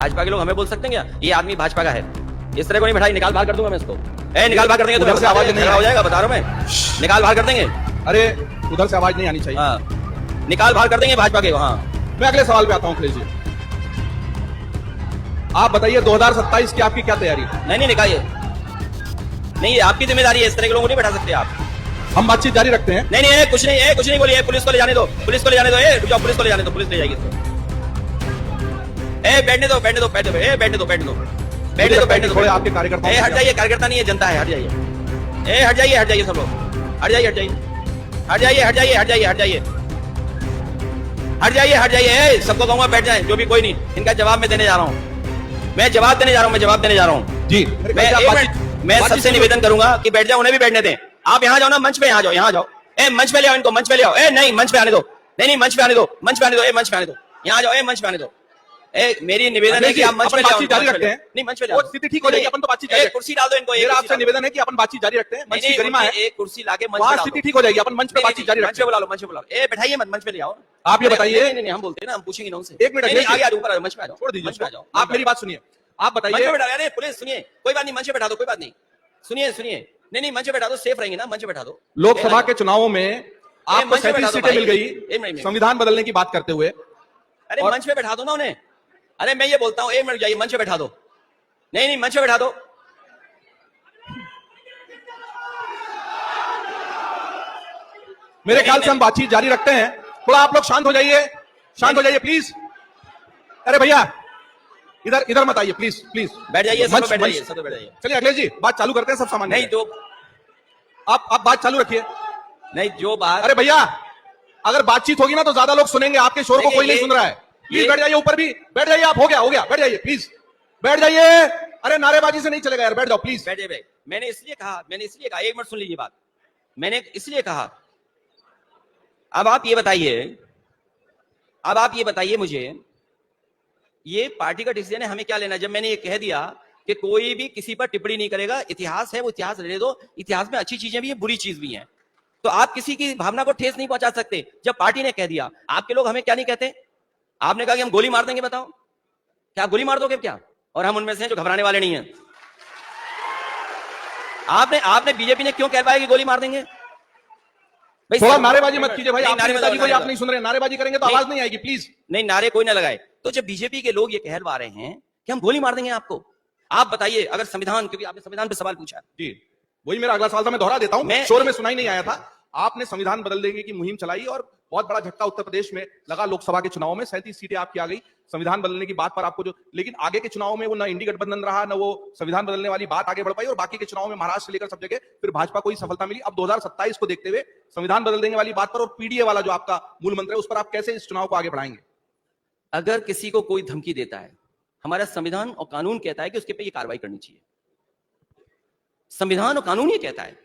भाजपा के लोग हमें बोल सकते हैं क्या ये आदमी भाजपा का है? इस तरह को नहीं बैठाई, निकाल बाहर कर दूंगा मैं इसको। निकाल बाहर कर देंगे तो आवाज नहीं हो जाएगा, बता रहा हूं मैं। निकाल बाहर कर देंगे। अरे उधर से आवाज नहीं आनी चाहिए। हाँ, निकाल बाहर कर देंगे भाजपा के। हाँ, मैं अगले सवाल पे आता हूं अखिलेश जी। आप बताइए 2027 की आपकी क्या तैयारी? नहीं निकालिए, नहीं ये आपकी जिम्मेदारी है, इस तरह के लोगों को नहीं बैठा सकते आप। हम बातचीत जारी रखते हैं। नहीं कुछ नहीं बोलिए। पुलिस को ले जाने दो, पुलिस को ले जाने दो। रुक जाओ, पुलिस को ले जाने दो, पुलिस ले जाएगी इसको। बैठने दो बैठने दो। थोड़े आपके कार्यकर्ता हट जाइए, कार्यकर्ता नहीं है, जनता है। हट जाइए, हट जाइए सब लोग। हट जाइए। सबको कहूंगा बैठ जाए, जो भी कोई नहीं। इनका जवाब मैं देने जा रहा हूँ। मैं जवाब देने जा रहा हूँ जी। मैं सबसे निवेदन करूंगा कि बैठ जाओ, उन्हें भी बैठने दें। आप यहाँ जाओ ना, मंच पे यहाँ जाओ। मंच पे ले आओ इनको, मंच पे ले आओ। नहीं मंच पे आने दो, नहीं मंच पे आने दो, मंच पे आने दो। यहाँ जाओ, मंच पे आने दो। मेरी निवेदन है कि आप मंच पे बातचीत जारी रखते हैं। नहीं मंच पे स्थिति ठीक हो जाएगी, अपन तो बातचीत जारी। कुर्सी डाल दो इनको। मेरा आपसे निवेदन है कि अपन बातचीत जारी रखते हैं। मंच की गरिमा है, एक कुर्सी लाके मंच वहां पे स्थिति ठीक हो जाएगी। अपन मंच पे बातचीत जारी रखते हैं। मंच पे बुला लो। बैठाइए मत, मंच पे ले आओ। आप ये बताइए। नहीं हम बोलते हैं ना, हम पूछेंगे ना उनसे। एक मिनट आगे ऊपर आ जाओ, मंच पे आ जाओ। छोड़ दीजिए, मंच पे आ जाओ। आप मेरी बात सुनिए। आप मंच बताइए। पे बैठा दो। पुलिस सुनिए, कोई बात नहीं, मंच पे बैठा दो, कोई बात नहीं। सुनिए। नहीं मंच पे बैठा दो, सेफ रहेंगे ना, मंच पे बैठा दो। लोकसभा के चुनावों में आपको 37 सीटें मिल गई संविधान बदलने की बात करते हुए। अरे मंच पे बैठा दो ना उन्हें। अरे मैं ये बोलता हूँ, 1 मिनट जाइए, मंच पे बैठा दो। नहीं मंच पे बैठा दो। मेरे ख्याल से हम बातचीत जारी रखते हैं। थोड़ा आप लोग शांत हो जाइए प्लीज। अरे भैया इधर मत आइए, प्लीज बैठ जाइए, सब बैठ जाइए। चलिए अखिलेश जी, बात चालू करते हैं। सब सामान्य नहीं जो आप बात चालू रखिए। नहीं जो बात, अरे भैया अगर बातचीत होगी ना तो ज्यादा लोग सुनेंगे, आपके शोर को कोई नहीं सुन रहा है। प्लीज बैठ जाइए, ऊपर भी बैठ जाइए। आप हो गया, बैठ जाइए प्लीज, बैठ जाइए। अरे नारेबाजी से नहीं चलेगा यार, बैठ जाओ प्लीज। बैठ जाइए। मैंने इसलिए कहा, 1 मिनट सुन लीजिए बात। मैंने इसलिए कहा, अब आप ये बताइए मुझे, ये पार्टी का डिसीजन है, हमें क्या लेना। जब मैंने ये कह दिया कि कोई भी किसी पर टिप्पणी नहीं करेगा, इतिहास है वो इतिहास रहने दो, इतिहास में अच्छी चीजें भी है, बुरी चीज भी है, तो आप किसी की भावना को ठेस नहीं पहुंचा सकते। जब पार्टी ने कह दिया, आपके लोग हमें क्या नहीं कहते? आपने कहा कि हम गोली मार देंगे, बताओ क्या गोली मार दोगे क्या? और हम उनमें से हैं जो घबराने वाले नहीं हैं। आपने बीजेपी ने क्यों कहवाया कि गोली मार देंगे? थोड़ा नारेबाजी मत कीजिए भाई। नारेबाजी कोई आप नहीं सुन रहे, नारेबाजी करेंगे तो आवाज नहीं आएगी, प्लीज। नहीं नारे कोई ना लगाए। तो जब बीजेपी के लोग ये कहलवा रहे हैं कि हम गोली मार देंगे आपको, आप बताइए, अगर संविधान, क्योंकि आपने संविधान पे सवाल पूछा जी, वही मेरा अगला सवाल था, मैं दोहरा देता हूं, शोर में सुनाई नहीं आया था। आपने संविधान बदल देने की मुहिम चलाई और बहुत बड़ा झटका उत्तर प्रदेश में लगा। लोकसभा के चुनाव में 37 सीटें आपकी आ गई संविधान बदलने की बात पर आपको जो, लेकिन आगे के चुनाव में वो ना इंडी गठबंधन रहा, ना वो संविधान बदलने वाली बात आगे बढ़ पाई, और बाकी के चुनाव में महाराष्ट्र से लेकर सब जगह फिर भाजपा को ही सफलता मिली। अब 2027 को देखते हुए संविधान बदल देने वाली बात पर और पीडीए वाला जो आपका मूल मंत्र है, उस पर आप कैसे इस चुनाव को आगे बढ़ाएंगे? अगर किसी को कोई धमकी देता है, हमारा संविधान और कानून कहता है कि उसके पे ये कार्रवाई करनी चाहिए। संविधान और कानून ये कहता है,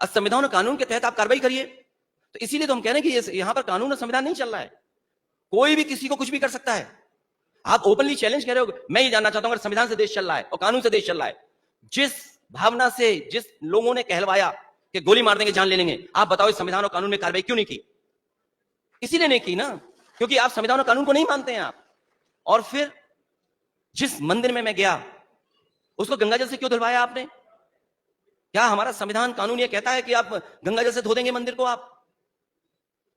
और संविधान और कानून के तहत आप कार्रवाई करिए। तो इसीलिए तो हम कह रहे हैं कि यहां पर कानून और संविधान नहीं चल रहा है, कोई भी किसी को कुछ भी कर सकता है। आप ओपनली चैलेंज कर रहे हो। मैं ये जानना चाहता हूं, अगर संविधान से देश चल रहा है और कानून से देश चल रहा है, जिस भावना से जिस लोगों ने कहलवाया कि गोली मार देंगे, जान ले लेंगे, आप बताओ इस संविधान और कानून में कार्रवाई क्यों नहीं की? इसीलिए नहीं की ना, क्योंकि आप संविधान और कानून को नहीं मानते हैं आप। और फिर जिस मंदिर में मैं गया, उसको गंगा जल से क्यों धुलवाया आपने? क्या हमारा संविधान कानून ये कहता है कि आप गंगा जल से धो देंगे मंदिर को? आप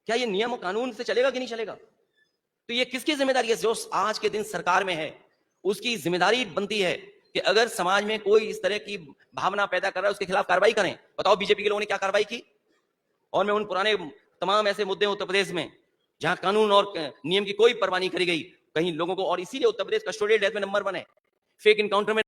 क्या ये नियम और कानून से चलेगा कि नहीं चलेगा? तो ये किसकी जिम्मेदारी है? जो आज के दिन सरकार में है, उसकी जिम्मेदारी बनती है कि अगर समाज में कोई इस तरह की भावना पैदा कर रहा है, उसके खिलाफ कार्रवाई करें। बताओ बीजेपी के लोगों ने क्या कार्रवाई की? और मैं उन पुराने तमाम ऐसे मुद्दे उत्तर प्रदेश में जहां कानून और नियम की कोई परवाह नहीं करी गई कहीं लोगों को, और इसीलिए उत्तर प्रदेश कस्टोडियल डेथ में नंबर 1 है, फेक इनकाउंटर में